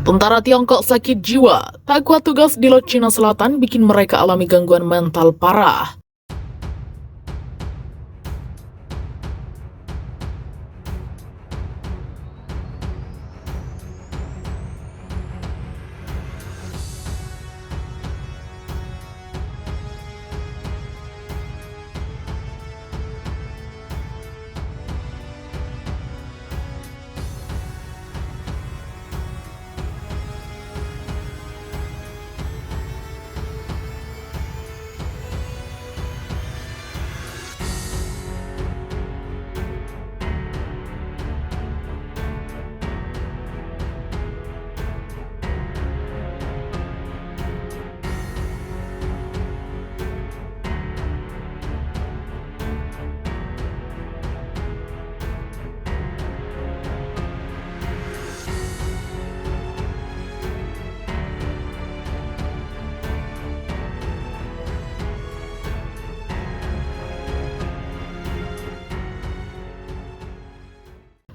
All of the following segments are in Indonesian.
Tentara Tiongkok sakit jiwa, tak kuat tugas di Laut Cina Selatan bikin mereka alami gangguan mental parah.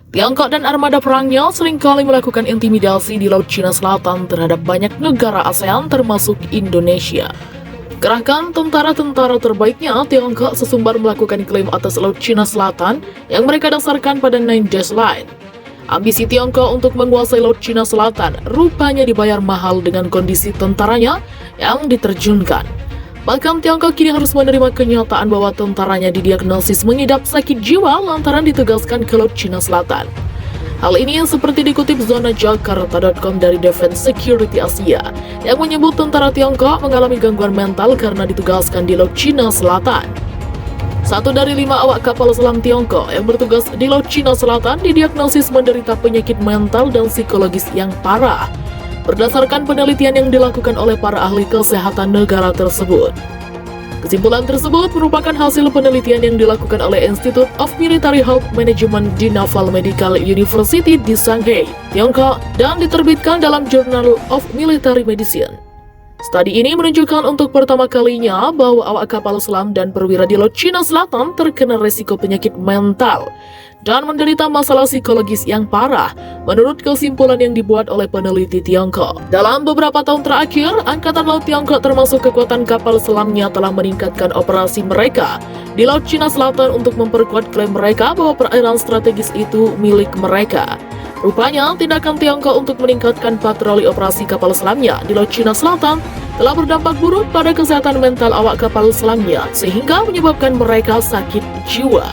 Tiongkok dan armada perangnya seringkali melakukan intimidasi di Laut Cina Selatan terhadap banyak negara ASEAN termasuk Indonesia. Kerahkan tentara-tentara terbaiknya, Tiongkok sesumbar melakukan klaim atas Laut Cina Selatan yang mereka dasarkan pada Nine Dash Line. Ambisi Tiongkok untuk menguasai Laut Cina Selatan rupanya dibayar mahal dengan kondisi tentaranya yang diterjunkan. Bahkan Tiongkok kini harus menerima kenyataan bahwa tentaranya didiagnosis mengidap sakit jiwa lantaran ditugaskan ke Laut Cina Selatan. Hal ini seperti dikutip zona Jakarta.com dari Defense Security Asia yang menyebut tentara Tiongkok mengalami gangguan mental karena ditugaskan di Laut Cina Selatan. 1 dari 5 awak kapal selam Tiongkok yang bertugas di Laut Cina Selatan didiagnosis menderita penyakit mental dan psikologis yang parah, berdasarkan penelitian yang dilakukan oleh para ahli kesehatan negara tersebut. Kesimpulan tersebut merupakan hasil penelitian yang dilakukan oleh Institute of Military Health Management di Naval Medical University di Shanghai, Tiongkok, dan diterbitkan dalam Journal of Military Medicine. Studi ini menunjukkan untuk pertama kalinya bahwa awak kapal selam dan perwira di Laut Cina Selatan terkena risiko penyakit mental dan menderita masalah psikologis yang parah, menurut kesimpulan yang dibuat oleh peneliti Tiongkok. Dalam beberapa tahun terakhir, Angkatan Laut Tiongkok termasuk kekuatan kapal selamnya telah meningkatkan operasi mereka di Laut Cina Selatan untuk memperkuat klaim mereka bahwa perairan strategis itu milik mereka. Rupanya, tindakan Tiongkok untuk meningkatkan patroli operasi kapal selamnya di Laut Cina Selatan telah berdampak buruk pada kesehatan mental awak kapal selamnya, sehingga menyebabkan mereka sakit jiwa.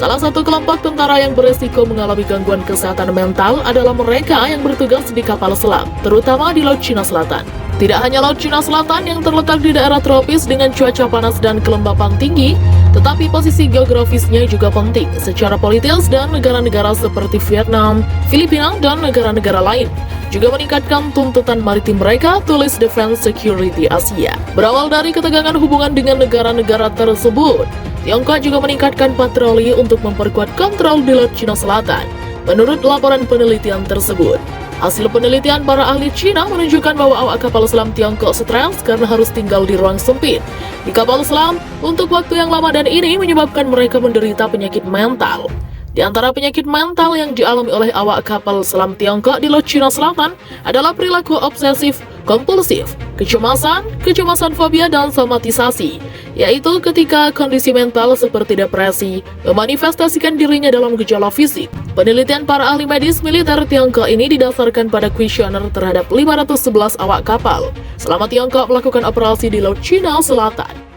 Salah satu kelompok tentara yang beresiko mengalami gangguan kesehatan mental adalah mereka yang bertugas di kapal selam, terutama di Laut Cina Selatan. Tidak hanya Laut Cina Selatan yang terletak di daerah tropis dengan cuaca panas dan kelembapan tinggi, tetapi posisi geografisnya juga penting secara politis dan negara-negara seperti Vietnam, Filipina, dan negara-negara lain juga meningkatkan tuntutan maritim mereka, tulis Defense Security Asia. Berawal dari ketegangan hubungan dengan negara-negara tersebut, Tiongkok juga meningkatkan patroli untuk memperkuat kontrol di Laut Cina Selatan, menurut laporan penelitian tersebut. Hasil penelitian para ahli Cina menunjukkan bahwa awak kapal selam Tiongkok stres karena harus tinggal di ruang sempit di kapal selam untuk waktu yang lama, dan ini menyebabkan mereka menderita penyakit mental. Di antara penyakit mental yang dialami oleh awak kapal selam Tiongkok di Laut Cina Selatan adalah perilaku obsesif kompulsif, kecemasan fobia, dan somatisasi, yaitu ketika kondisi mental seperti depresi memanifestasikan dirinya dalam gejala fisik. Penelitian para ahli medis militer Tiongkok ini didasarkan pada kuesioner terhadap 511 awak kapal selama Tiongkok melakukan operasi di Laut Cina Selatan.